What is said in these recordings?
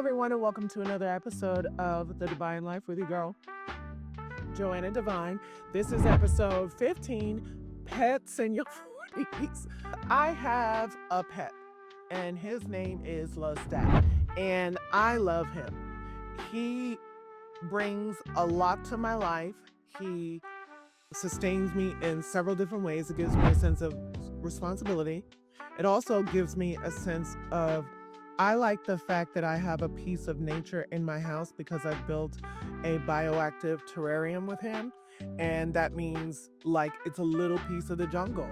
everyone, and welcome to another episode of The Devine Life with your girl, Joanna Devine. This is episode 15, Pets in Your 40s. I have a pet, and his name is Lestat, and I love him. He brings a lot to my life. He sustains me in several different ways. It gives me a sense of responsibility. It also gives me a sense of I like the fact that I have a piece of nature in my house because I've built a bioactive terrarium with him. And that means like it's a little piece of the jungle.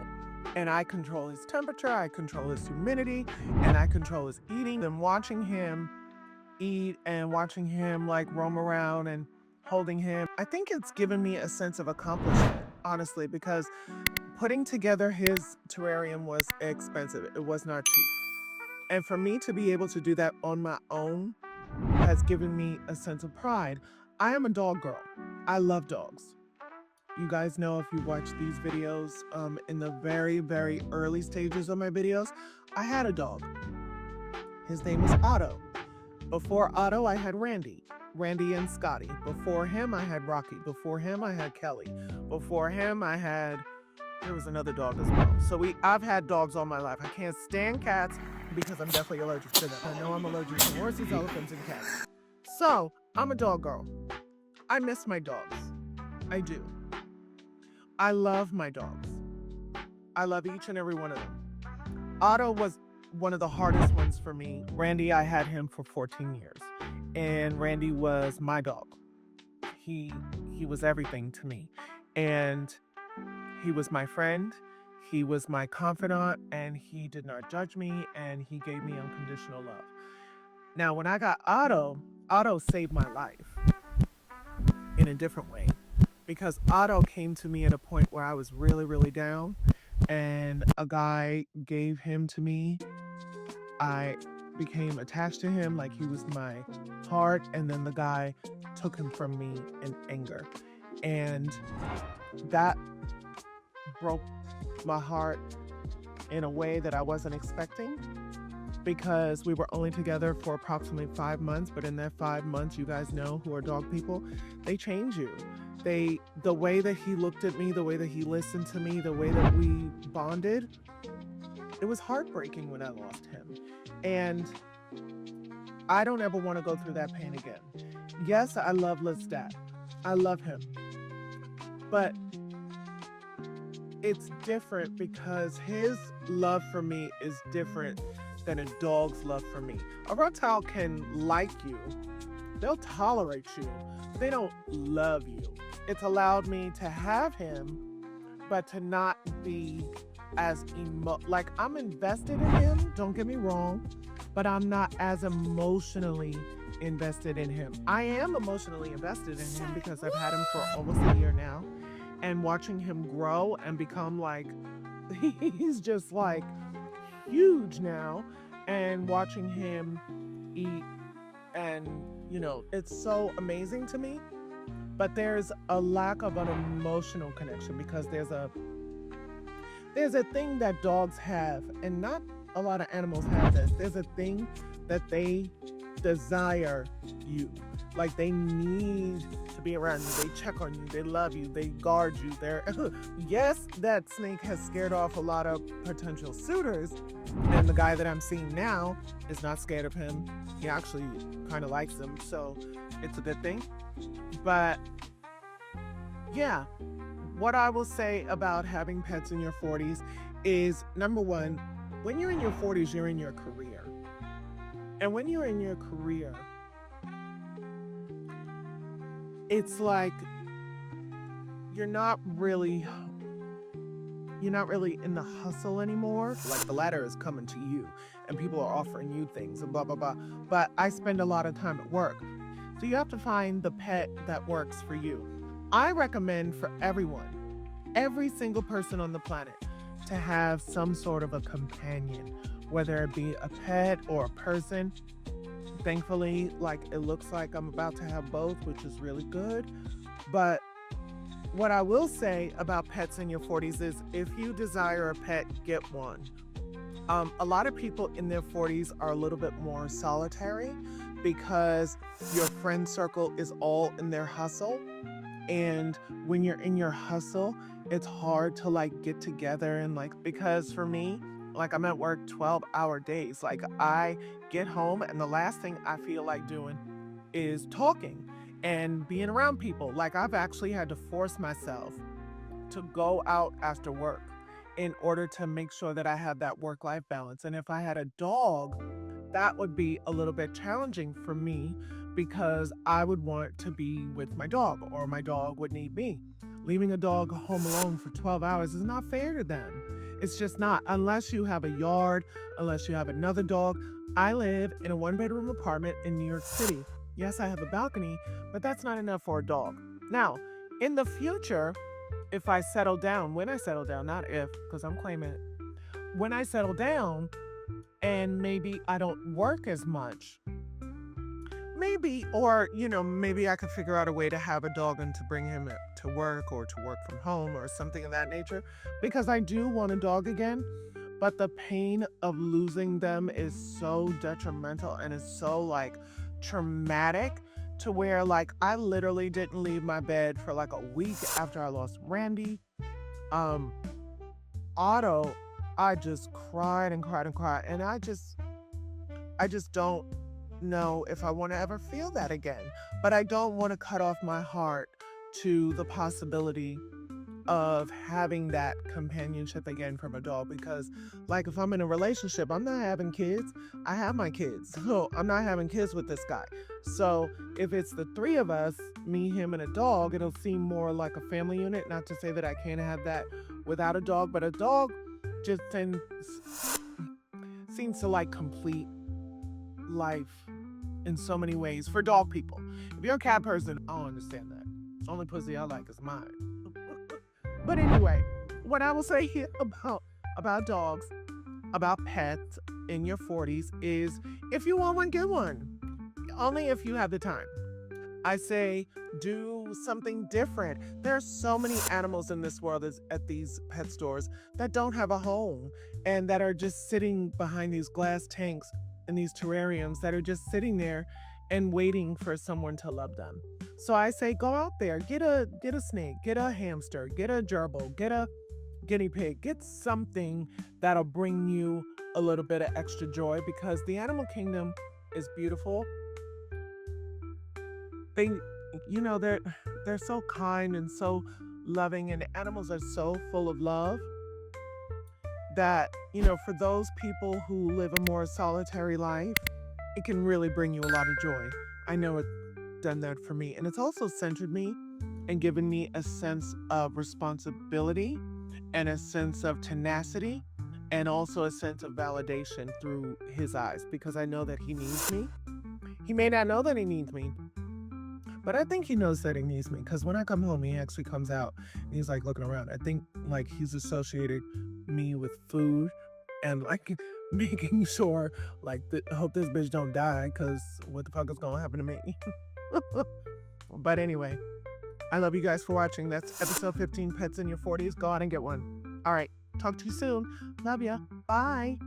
And I control his temperature, I control his humidity, and I control his eating. And watching him eat and watching him like roam around and holding him, I think it's given me a sense of accomplishment, honestly, because putting together his terrarium was expensive. It was not cheap. And for me to be able to do that on my own has given me a sense of pride. I am a dog girl. I love dogs. You guys know if you watch these videos in the very, very early stages of my videos, I had a dog. His name was Otto. Before Otto, I had Randy and Scotty. Before him, I had Rocky. Before him, I had Kelly. Before him, there was another dog as well. So I've had dogs all my life. I can't stand cats because I'm definitely allergic to them. I know I'm allergic to horses, elephants, and cats. So I'm a dog girl. I miss my dogs. I do. I love my dogs. I love each and every one of them. Otto was one of the hardest ones for me. Randy, I had him for 14 years. And Randy was my dog. He was everything to me. And he was my friend. He was my confidant, and he did not judge me, and he gave me unconditional love. Now, when I got Otto saved my life in a different way, because Otto came to me at a point where I was really, really down, and a guy gave him to me. I became attached to him like he was my heart, and then the guy took him from me in anger. And that broke my heart in a way that I wasn't expecting, because we were only together for approximately 5 months. But in that 5 months, you guys know who are dog people, they change you. The way that he looked at me, the way that he listened to me, the way that we bonded, it was heartbreaking when I lost him. And I don't ever want to go through that pain again. Yes, I love Lestat. I love him. But it's different because his love for me is different than a dog's love for me. A reptile can like you, they'll tolerate you, but they don't love you. It's allowed me to have him, but to not be as like I'm invested in him, don't get me wrong, but I'm not as emotionally invested in him. I am emotionally invested in him because I've had him for almost a year now. And watching him grow and become like, he's just like huge now, and watching him eat, and it's so amazing to me. But there's a lack of an emotional connection because there's a thing that dogs have, and not a lot of animals have this. There's a thing that they desire you. Like they need to be around you. They check on you. They love you. They guard you. Yes, that snake has scared off a lot of potential suitors. And the guy that I'm seeing now is not scared of him. He actually kind of likes him. So it's a good thing. But yeah, what I will say about having pets in your 40s is, number one, when you're in your 40s, you're in your career. And when you're in your career, it's like you're not really in the hustle anymore. Like the ladder is coming to you and people are offering you things and blah, blah, blah. But I spend a lot of time at work. So you have to find the pet that works for you. I recommend for everyone, every single person on the planet, to have some sort of a companion, whether it be a pet or a person. Thankfully, like it looks like I'm about to have both, which is really good. But what I will say about pets in your 40s is if you desire a pet, get one. A lot of people in their 40s are a little bit more solitary. because your friend circle is all in their hustle. And when you're in your hustle, it's hard to like get together and like, because for me, like I'm at work 12-hour days. Like I get home and the last thing I feel like doing is talking and being around people. Like I've actually had to force myself to go out after work in order to make sure that I have that work-life balance. And if I had a dog, that would be a little bit challenging for me because I would want to be with my dog or my dog would need me. Leaving a dog home alone for 12 hours is not fair to them. It's just not, unless you have a yard, unless you have another dog. I live in a 1-bedroom apartment in New York City. Yes, I have a balcony, but that's not enough for a dog. Now, in the future, if I settle down, when I settle down, not if, because I'm claiming it, when I settle down and maybe I don't work as much, maybe, or, maybe I could figure out a way to have a dog and to bring him to work or to work from home or something of that nature, because I do want a dog again. But the pain of losing them is so detrimental and it's so like traumatic to where like I literally didn't leave my bed for like a week after I lost Randy. Otto, I just cried and cried and cried. And I just don't know if I want to ever feel that again. But I don't want to cut off my heart to the possibility of having that companionship again from a dog, because like if I'm in a relationship, I'm not having kids. I have my kids, so I'm not having kids with this guy. So if it's the three of us, me, him, and a dog, it'll seem more like a family unit. Not to say that I can't have that without a dog, but a dog just seems to like complete life in so many ways for dog people. If you're a cat person, I don't understand that. Only pussy I like is mine. But anyway, what I will say here about dogs, about pets in your 40s is if you want one, get one. Only if you have the time. I say do something different. There are so many animals in this world at these pet stores that don't have a home and that are just sitting behind these glass tanks and these terrariums that are just sitting there and waiting for someone to love them. So I say go out there, get a snake, get a hamster, get a gerbil, get a guinea pig, get something that'll bring you a little bit of extra joy, because the animal kingdom is beautiful. They're so kind and so loving, and animals are so full of love that, for those people who live a more solitary life, it can really bring you a lot of joy. I know it's done that for me. And it's also centered me and given me a sense of responsibility and a sense of tenacity and also a sense of validation through his eyes, because I know that he needs me. He may not know that he needs me, but I think he knows that he needs me, because when I come home, he actually comes out and he's like looking around. I think like he's associated me with food and like making sure like hope this bitch don't die, because what the fuck is gonna happen to me? But anyway, I love you guys for watching. That's episode 15, Pets in Your 40s. Go out and get one. All right, talk to you soon. Love ya. Bye.